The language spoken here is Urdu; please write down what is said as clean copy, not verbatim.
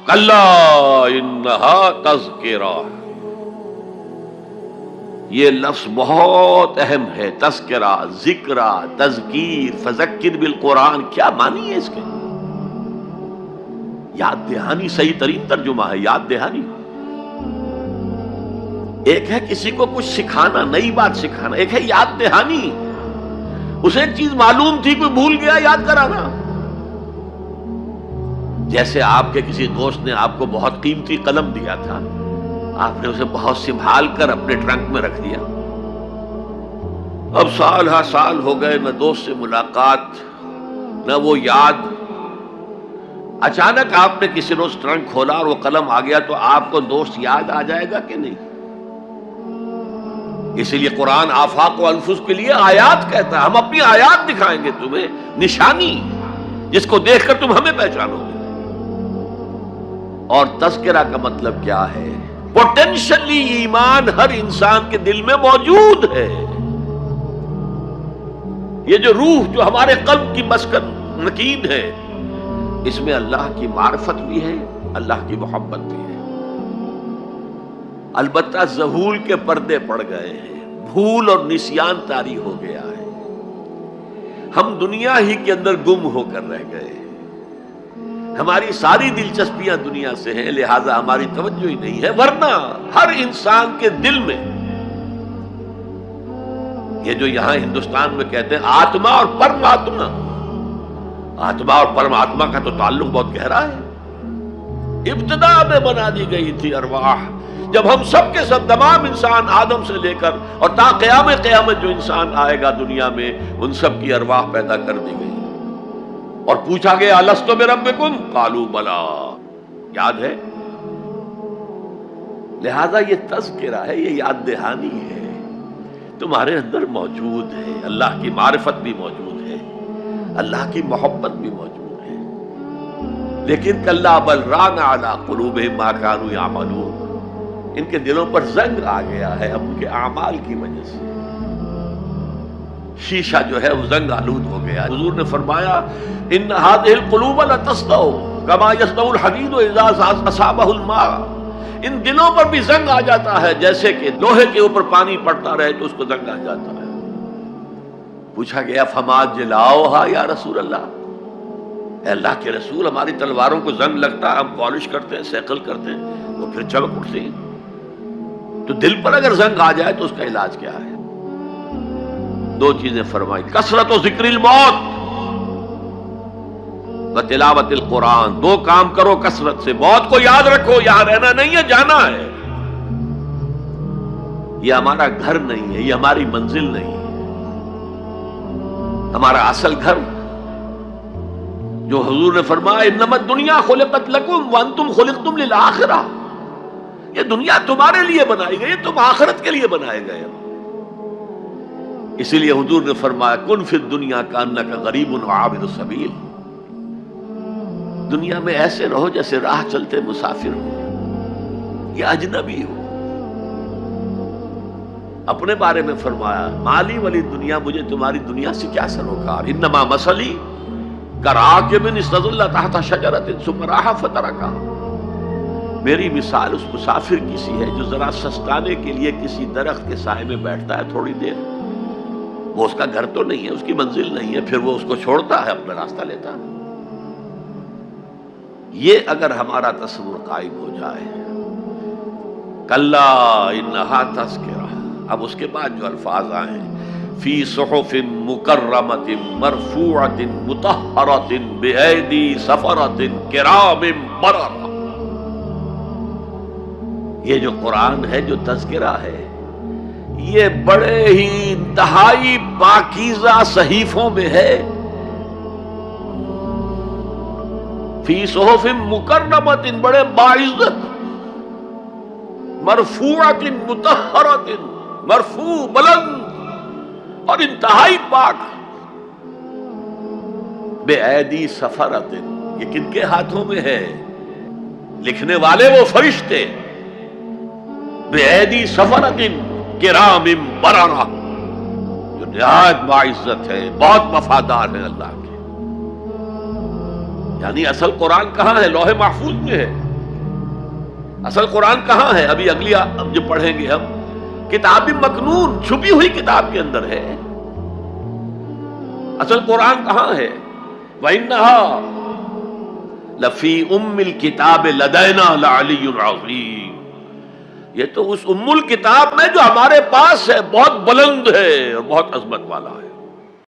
کلا انہا تذکرہ، یہ لفظ بہت اہم ہے. تذکرہ، ذکرہ، تذکیر، فذکر بالقرآن، کیا معنی ہے اس کے؟ یاد دہانی صحیح ترین ترجمہ ہے، یاد دہانی. ایک ہے کسی کو کچھ سکھانا، نئی بات سکھانا، ایک ہے یاد دہانی. اسے ایک چیز معلوم تھی، کوئی بھول گیا، یاد کرانا. جیسے آپ کے کسی دوست نے آپ کو بہت قیمتی قلم دیا تھا، آپ نے اسے بہت سنبھال کر اپنے ٹرنک میں رکھ دیا. اب سال ہا سال ہو گئے، نہ دوست سے ملاقات، نہ وہ یاد. اچانک آپ نے کسی روز ٹرنک کھولا اور وہ قلم آ گیا، تو آپ کو دوست یاد آ جائے گا کہ نہیں؟ اسی لیے قرآن آفاق و انفس کے لیے آیات کہتا ہے. ہم اپنی آیات دکھائیں گے تمہیں، نشانی جس کو دیکھ کر تم ہمیں پہچانو گے. اور تذکرہ کا مطلب کیا ہے؟ پوٹینشلی ایمان ہر انسان کے دل میں موجود ہے. یہ جو روح جو ہمارے قلب کی مسکن مکین ہے، اس میں اللہ کی معرفت بھی ہے، اللہ کی محبت بھی ہے. البتہ ذہول کے پردے پڑ گئے ہیں، بھول اور نسیان طاری ہو گیا ہے. ہم دنیا ہی کے اندر گم ہو کر رہ گئے ہیں. ہماری ساری دلچسپیاں دنیا سے ہیں، لہذا ہماری توجہ ہی نہیں ہے. ورنہ ہر انسان کے دل میں یہ جو یہاں ہندوستان میں کہتے ہیں آتما اور پرماتما، آتما اور پرماتما کا تو تعلق بہت گہرا ہے. ابتدا میں بنا دی گئی تھی ارواح، جب ہم سب کے سب تمام انسان آدم سے لے کر اور تا قیامت جو انسان آئے گا دنیا میں، ان سب کی ارواح پیدا کر دی گئی اور پوچھا گیا الست بربکم قالوا بلا. یاد ہے؟ لہذا یہ تذکرہ ہے، یہ یاد دہانی ہے، تمہارے اندر موجود ہے. اللہ کی معرفت بھی موجود ہے، اللہ کی محبت بھی موجود ہے. لیکن کلا بل ران علی قلوبہم ما کانوا یعملون، ان کے دلوں پر زنگ آ گیا ہے اب ان کے اعمال کی وجہ سے. شیشہ جو ہے وہ زنگ آلود ہو گیا. حضور نے فرمایا ان هذه القلوب لتصدع كما يصدع الحديد اذا اصابه الماء، ان دلوں پر بھی زنگ آ جاتا ہے جیسے کہ لوہے کے اوپر پانی پڑتا رہے تو اس کو زنگ آ جاتا ہے. پوچھا گیا فما جلاؤها یا رسول اللہ، اے اللہ کے رسول ہماری تلواروں کو زنگ لگتا ہے، ہم پالش کرتے ہیں، سیکل کرتے ہیں، وہ پھر چمک اٹھتے ہیں. تو دل پر اگر زنگ آ جائے تو اس کا علاج کیا ہے؟ دو چیزیں فرمائی، کثرت و ذکر الموت و تلاوت القرآن. دو کام کرو کثرت سے. موت کو یاد رکھو، یہاں رہنا نہیں ہے، جانا ہے. یہ ہمارا گھر نہیں ہے، یہ ہماری منزل نہیں ہے. ہمارا اصل گھر جو حضور نے فرمایا انما الدنیا خلقت لکم وانتم خلقتم للآخرہ، یہ دنیا تمہارے لیے بنائی گئی، تم آخرت کے لیے بنائے گئے. اسی لیے حضور نے فرمایا کن فی الدنیا کانک غریب وعابر السبیل، دنیا میں ایسے رہو جیسے راہ چلتے مسافر ہو یا اجنبی ہو. اپنے بارے میں فرمایا مالی ولی دنیا، مجھے تمہاری دنیا سے کیا سروکار. انما مثلی کراکب استظل تحت شجرۃ ثم راح فترکها، میری مثال اس مسافر کی سی ہے جو ذرا سستانے کے لیے کسی درخت کے سائے میں بیٹھتا ہے تھوڑی دیر. وہ اس کا گھر تو نہیں ہے، اس کی منزل نہیں ہے، پھر وہ اس کو چھوڑتا ہے، اپنا راستہ لیتا ہے. یہ اگر ہمارا تصور قائم ہو جائے، کلا انہا تذکرہ. اب اس کے بعد جو الفاظ آئے فی صحف مکرمۃ مرفوعۃ مطہرۃ بایدی سفرۃ کرام بررہ، یہ جو قرآن ہے، جو تذکرہ ہے، یہ بڑے ہی انتہائی پاکیزہ صحیفوں میں ہے. فی صحف مکرمۃ، بڑے باعزت، مرفوعۃ مطہرۃ، مرفوع بلند اور انتہائی پاک. بے ایدی سفرۃ، یہ کن کے ہاتھوں میں ہے؟ لکھنے والے وہ فرشتے. بے ایدی سفرۃ کرام بررہ، جو نہایت باعزت ہے، بہت وفادار ہے اللہ کے. یعنی اصل قرآن کہاں ہے؟ لوح محفوظ میں ہے. اصل قرآن کہاں ہے؟ ابھی اگلی اب جو پڑھیں گے ہم، کتاب مکنون، چھپی ہوئی کتاب کے اندر ہے۔ اصل قرآن کہاں ہے؟ وَإِنَّهَا لَفِي أُمِّ الْكِتَابِ لَدَيْنَا لَعَلِيٌّ عَظِيمٌ، یہ تو اس ام الکتاب میں جو ہمارے پاس ہے، بہت بلند ہے اور بہت عظمت والا ہے۔